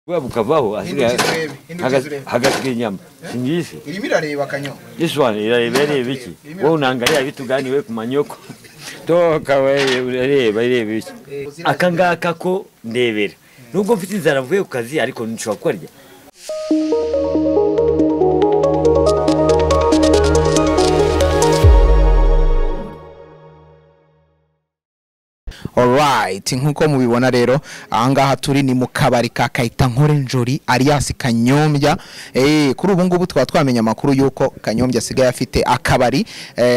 bukavaho hagati inyama singisi irimo irareba kanyo giswana irareba iki wowe unangalia bituganiwe ku manyoko toka wewe urareba iki akangaka ko ndebera nubwo mfite inzara mvuye ku kazi ariko nshobora kurya. Alright, nkuko mubibona rero ahangaha turi ni mu kabari ka Kayitankore Njori alias Kanyombya. Kuri ubu ngubu twamenya amakuru yuko Kanyombya asigaye afite akabari.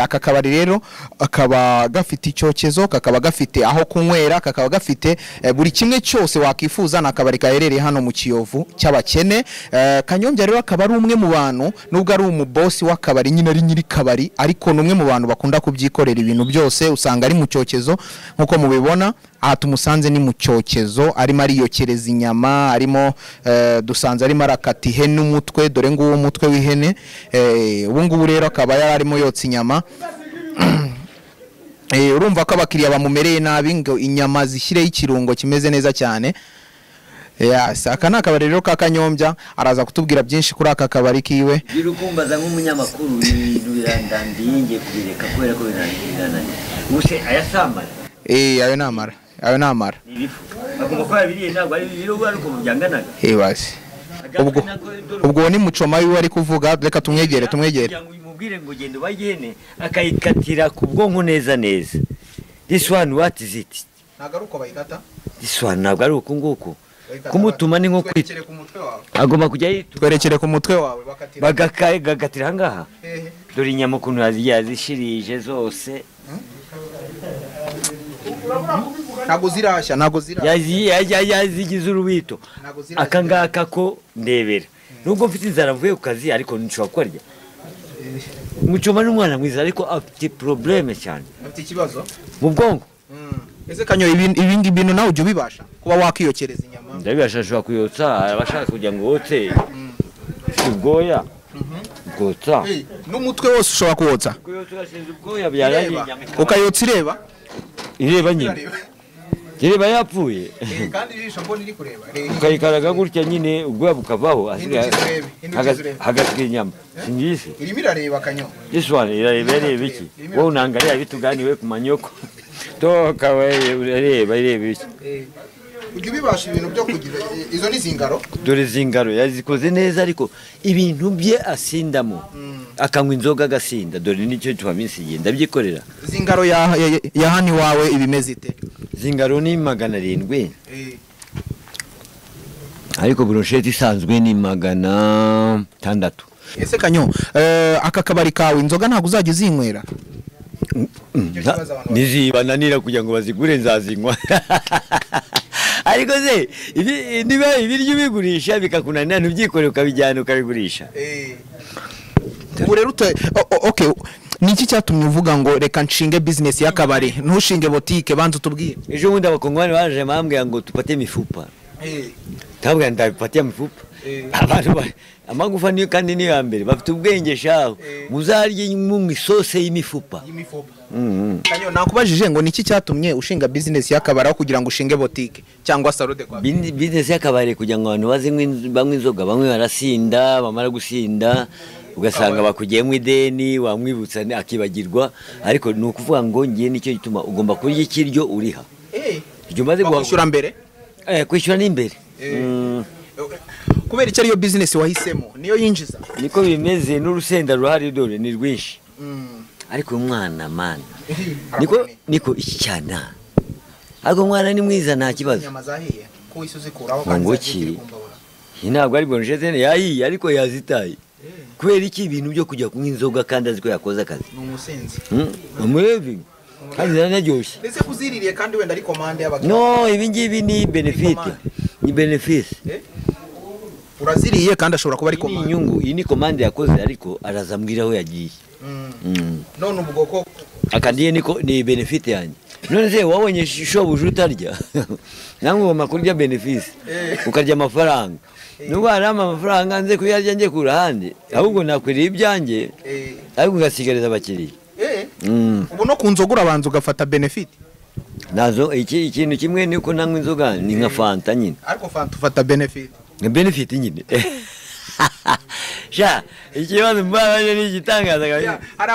Aka kabari rero akaba gafite icyokezo, kakaba gafite aho kunywera, kakaba gafite buri kimwe cyose wakifuza. Na akabari kaherereye hano mu Kiyovu cy'abakene. Kanyombya rero akaba ari umwe mu bantu nubwo ari umubosi w'akabari nyine ari nyiri kabari, ariko numwe mu bantu bakunda kubyikorera ibintu byose. Usanga ari mu cyokezo nkuko mubibona aha tumusanze ni mu cyokezo arimo ariyokereza inyama, arimo dusanze arimo arakata ihene umutwe, dore ngo uwo mutwe w'ihene. Ubu ngubu rero akaba yararimo yotsa inyama. Urumva ko abakiriya bamumereye nabi ngo inyama zishyireho ikirungo kimeze neza cyane. Aka ni akabari rero ka Kanyombya, araza kutubwira byinshi kuri aka kabari kiwe. Birukumbaza nk'umunyamakuru ibintu birandandinge kubireka kubera ko birandindirana. Ubuse ayasamara ayo namara agomba kuba biriye ntabwo ari biro ariko byanganaga basi ubwo ni mucoma wiwe ari kuvuga. Reka tumwegere mubwire ngo gende bagene akayikatira ku bwonko neza. This one what is it? Nagaruko bayikata this one ntabwo ari uko nguko kumutuma ni nko kwitera ku mutwe wawe, agomba kujya twerekere ku mutwe wawe bagagatira hangaha. Dore inyama kuntu yazishirije zose nago zirashya yazigize urubito. Akangaka ko ndebera nubwo mfite inzara mvuye ku kazi ariko nshobora kurya. Mucoma n'umwana mwiza ariko afite probleme cyane, afite ikibazo mu bwonko. Ese Kanyo ibingi bintu nawe ujye ubibasha kuba wakiyokereza inyama? Ndabibasha kuyotsa, abashaka kugira ngo wote ubwoya gotsa n'umutwe wose ushobora kuwotsa. Kuyotsa gashinze ubwoya byaraye inyama ukayotsa ireba nyine kireba yapfuye kandi ijisho mbona iri kureba ukayikaraga gutya nyine ubwoya bukavaho hagati inyama singisi irimo irareba Kanyo giswana irareba iki wowe unangalia bituganiwe ku manyoko toka wewe urareba iki ujye ubibasha ibintu byo kugira izo ni zingaro. Dore zingaro yazikoze neza ariko ibintu bye asindamo akanywa inzoga agasinda. Dore nicyo twaminsi igenda byikorera. Zingaro ya hani wawe ibimeze ite? Zingaro ni 700 ariko brochette isanzwe ni 600. Ese Kanyo aka kabari kawe inzoga ntago uzajya uzinywera? Nizibananira kugira ngo bazigure nzazinywa. Ariko se niba ibiryo bigurisha bikakunanira ntubyikore ukabijyana ukabigurisha. Ubu rero okay, niki cyatumye uvuga ngo reka nshinge business y'akabari ntushinge boutique? Banza utubwire. Ejo bundi abakongomani baje mambwe ngo tupate mifupa. Tabwa ndapatia mifupa. Abantu amagufa niyo kandi niyo ambere bafite ubwenge shaho muzarye mu isose y'imifupa. Kanyo nakubajije ngo niki cyatumye ushinga business y'akabari kugira ngo ushinge boutique cyangwa salon de coiffure? Business y'akabari kugira ngo abantu banywe inzoga, bamwe barasinda, bamara gusinda ugasanga bakugiyemo ideni wamwibutsa akibagirwa. Ariko nukuvuga ngo ngiye nicyo gituma ugomba kurya ikiryo uriha. Ibyo maze kwishyura mbere. Kwishyura ni imbere. Kubera icyo ariyo business wahisemo niyo yinjiza. Niko bimeze n'urusenda ruhari dore ni rwinshi. Ariko umwana mana niko iki cyana ariko umwana ni mwiza nta kibazo. Inyama zahiye ko isuzikuraho kandi zagiye kumbabura. Ntabwo ari brochette yahiye ariko yazitaye. Kubera iki ibintu byo kujya kunywa inzoga kandi aziko yakoze akazi? Ni umusenzi. Umurevi kandi naryoshye. Ese kuziririye kandi wenda ari commande y'abagabo? No, ibi ngibi ni benefit. Ni benefit. Uraziriye kandi ashobora kuba ari commande. Inyungu iyi ni commande yakoze ariko arazambwira aho yagiye. None ubwo ko akandiye niko ni benefit yanjye. None se wabonye shobuja utarya namwe mu makuru ya benefit ukarya amafaranga. Nuko arama amafaranga nze kuyarya nje kurahande ahubwo nakwiriye ibyanjye ariko ngasigareza abakiriya. Ubu no kunzogura abanza ugafata benefit nazo ikintu kimwe niko nanywa inzoga ni nka fanta nyine. Ariko fanta ufata benefit. benefit nyine sha ikibazo mbaraje ni gitangaza kabisa. Hari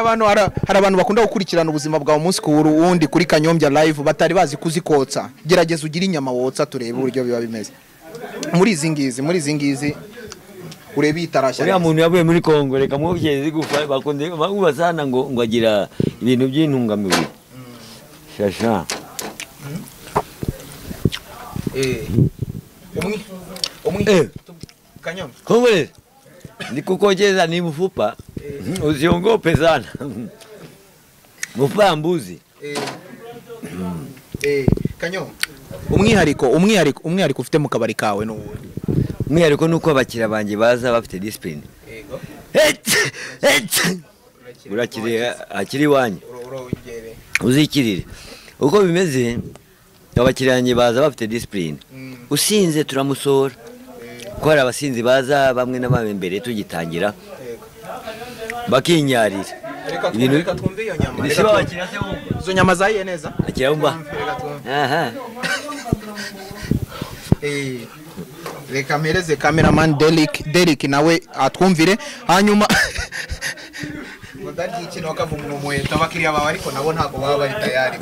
abantu bakunda gukurikirana ubuzima bwa umunsi ku wundi kuri Kanyombya live batari bazi kuzikotsa. Gerageza ugira inyama wotsa turebe uburyo biba bimeze. Muri izi ngizi urebe itarashya. Uriya muntu yavuye muri Kongo reka mubyeyi gufa bakunde bagubasana ngo agira ibintu by'intungamubiri. Shasha. Umwi Kanyombya. Kongole. Nikukojeza ni mfupa. Usiongope sana. Mfupa mbuzi. Kanyombya. Umwihariko ufite mu kabari kawe no wowe. Umwihariko nuko abakira banje baza bafite discipline. Yego. Urakire akiri wanye. Uzikirire. Uko bimeze abakiranye baza bafite discipline. Usinze turamusora. Ko hari abasinzi baza bamwe n'abamwe mbere tugitangira. Bakinyarira. Reka twumve iyo nyama. Izo nyama zahiye neza. Akira umba. Aha. Reka mpereze cameraman Derek nawe atwumvire hanyuma Mudaryi ikintu akavuga umuntu muheto abakiriya bawe ariko nabo ntago baba bari tayari.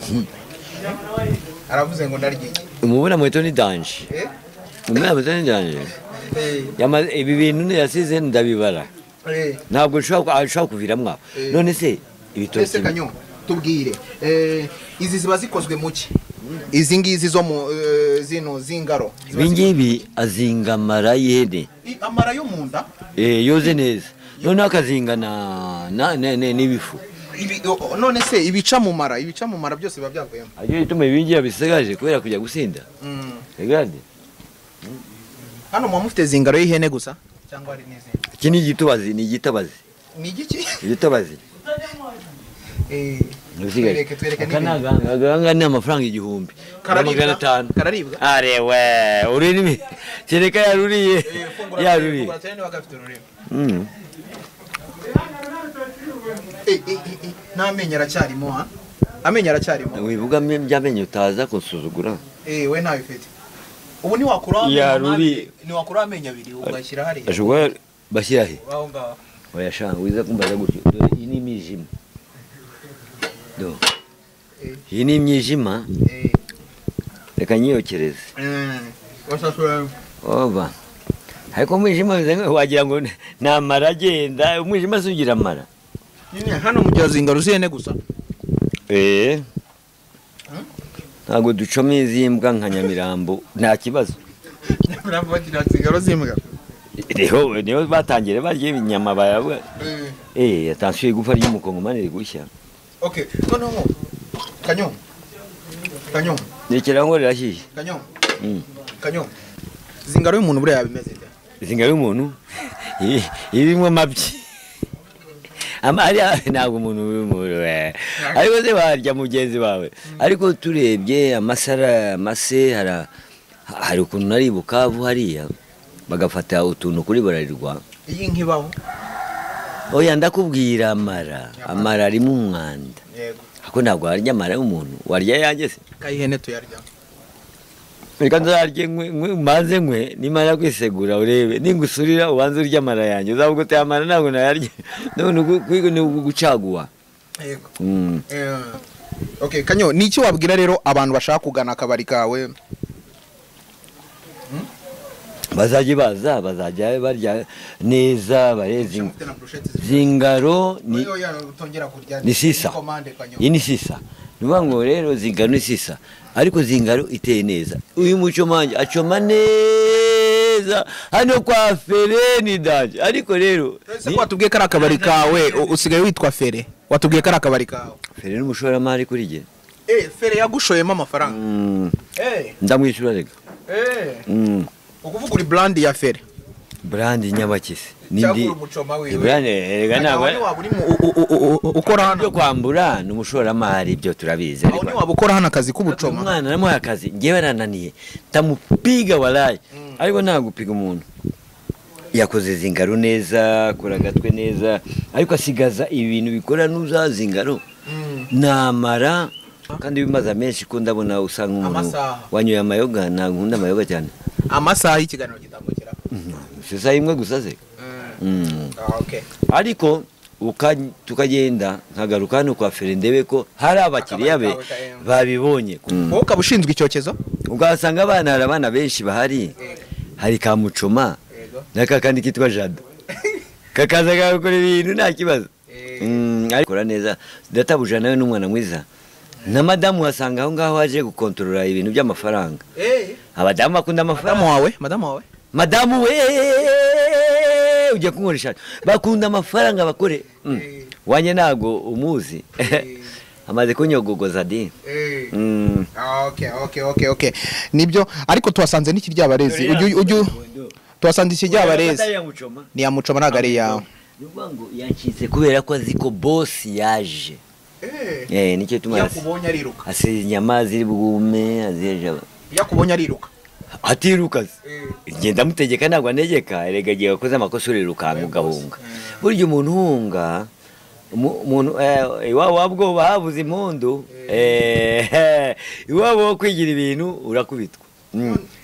Aravuze ngo ndaryi. Umubona muheto ni danger. Umwana muheto ni danger. Ibi bintu yasize ndabibara. Ntabwo nshobora kuviramwa. None se ibitoki. Ese Kanyo tubwire. Izi ziba zikozwe muki? Izi ngizi zo mu zino zingaro. Bingibi azinga amara y'ihene. Amara yo munda? Yoze neza. None akazingana n'ibifu. None se ibica mu mara byose biba byavuyemo. Agiye ituma ibingiye bisigaje kubera kujya gusinda. Regardez. Hano mu mufite zingaro y'ihene gusa cyangwa ari n'izindi? Iki ni igitubazi, ni igitabazi. Ni igiki? Igitabazi. Twereke Akanaga ni amafaranga 1000. Magana 500. Kararibwa? Arewe, ururimi. Kereka yaruriye. Yaruriye. N'amenyo aracyarimo ha? Amenyo aracyarimo. Wivuga byamenyo utaza kusuzugura. We ntayo ufite. Ubu ni wakura amenyo. Ni wakura amenyo abiri ugashyira hari. Ashobora bashyira he? Waho ngaho. Oya shanga wiza kumbaza gutyo. Iyi ni imijima. Do. Iyi ni imyijima. Reka nyiyokereze. Oba. Ariko umwijima wagira ngo namara agenda, umwijima sugira amara. Hano mu cyazingaro zihene gusa. Ntago ducome izimbwa nka Nyamirambo nta kibazo. Nyamirambo bagira zingaro zimbwa. Niho batangire barye inyama bayavuga. Attention igufa ry'umukongomani rigushya. Okay, no. Kanyo. Nikira ngo rirashyiye. Kanyo. Zingaro y'umuntu bure yabimeze nda. Zingaro y'umuntu irimo mabyi. Amari ntabwo umuntu w'umure. Ariko se barya mugenzi bawe. Ariko turebye amase hari ukuntu nari Bukavu hariya bagafata utuntu kuri bararirwa. Iyi nkibaho. Oya ndakubwira amara ari mu mwanda. Yego. Ako ntabwo warya amara y'umuntu. Warya yanjye se? Kayihene tuyarya. Reka nzarye maze nimara kwisegura urebe ningusurira ubanze urya amara yanjye uzavuga uti amara ntabwo nayarya. None kwigo ni gucaguwa. Yego. Okay, Kanyo niki wabwira rero abantu bashaka kugana akabari kawe? Bazajye barya neza barezi zingaro ni sisa. Iyi ni sisa. Niba ngo rero zingaro ni sisa. Ariko zingaro iteye neza. Uyu muco manje acoma neza hano kwa Fereni danje. Ariko rero watubwiye kara akabari kawe usigaye witwa Fere. Watubwiye kara akabari kawe. Fere n'umushoramari kuri je. Fere yagushoyemo amafaranga. Ndamwishyura rega. Ukuvuga uri brand ya Fere. Brand nyabakisi. Nindi brand rega ntabwo ukora hano kwambura n'umushoramari byo turabizi. Aho ni wabukora hano akazi k'ubucoma. Umwana namuha akazi ngewe rananiye. Tamupiga walayi. Ariko nagupiga umuntu. Yakoze zingaro neza, koragatwe neza, ariko asigaza ibintu bikora nuza zingaro. Namara kandi bimaza menshi ko ndabona usanga umuntu wanyoye amayoga nkunda amayoga cyane. Amasaha y'ikiganiro gitambukira sisa imwe gusa se Okay. ariko tukagenda nkagaruka hano kwa Fere ndebe ko hari abakiriya be babibonye wowe ukaba ushinzwe icyokezo ugasanga abana benshi bahari hari ka Mucoma n'akakandi kitwa Jado kakaza gakora ibintu nta kibazo ariko neza databuja nawe n'umwana mwiza na madamu wasanga aho ngaho aje gukontorora ibintu by'amafaranga abadamu bakunda amafaranga madamu we ujya kunkoresha bakunda amafaranga bakore wanye nago umuzi amaze kunyogogoza di okay nibyo ariko tuwasanze n'ikiryabarezi ujyu tuwasanze ikiryabarezi ni ya Mucoma nagari yawe nubango yancitse kubera ko aziko boss yaje nicyo tumaze yakubonye ariruka ase inyama ziri bugume azeje yakubonye ariruka atiruka ngenda mutegeka nagwa negeka erega giye akoze amakosa uriruka ngugahunga buryo umuntu hunga umuntu iwabo wabwo bahabuze impundu iwabo kwigira ibintu urakubitwa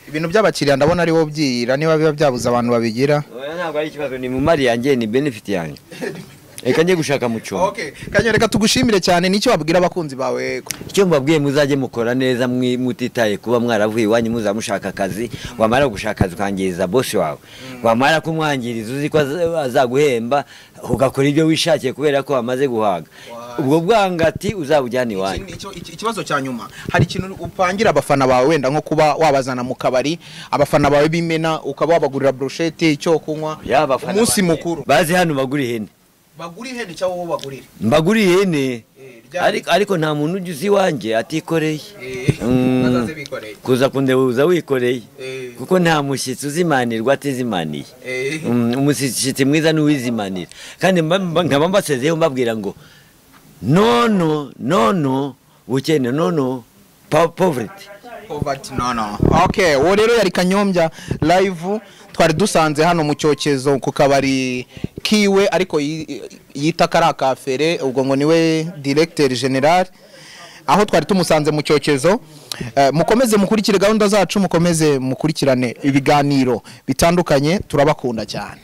ibintu by'abakiriya ndabona ari wo byira niba biba byabuza abantu babigira ntabwo ari ikibazo ni mu mari yanjye ni benefit yanjye reka ngiye gushaka Mucoma reka tugushimire cyane nicyo wabwira abakunzi bawe icyo mbabwiye muzajye mukora neza mutitaye kuba mwaravuye iwanyu muzamushaka akazi wamara gushaka akazi ukangiriza boss wawe wamara kumwangiriza uzi ko azaguhemba ugakora ibyo wishakiye kubera ko wamaze guhaga ubwo bwangati uzabujyana iwanyu ikibazo cya nyuma hari ikintu upangira abafana bawe wenda nko kuba wabazana mu kabari abafana bawe bimena ukaba wabagurira brochette icyo kunywa umunsi mukuru bazi hano bagura ihene baguri ihene cyangwa wowe bagurira mbaguri ihene ariko nta muntu uzi wanjye atikoreye kuza kundebuza wikoreye kuko nta mushyitsi uzimanirwa atizimaniye umushyitsi mwiza n'uwizimanira kandi nkaba mbasezeho mbabwira ngo no bukene no poverty no okay wo rero yari Kanyombya live twari dusanze hano mu cyokezo ku kabari kiwe ariko yita karaka Fere ubwo ngo niwe directeur general aho twari tumusanze mu cyokezo mukomeze mukurikire gahunda zacu mukomeze mukurikirane ibiganiro bitandukanye turabakunda cyane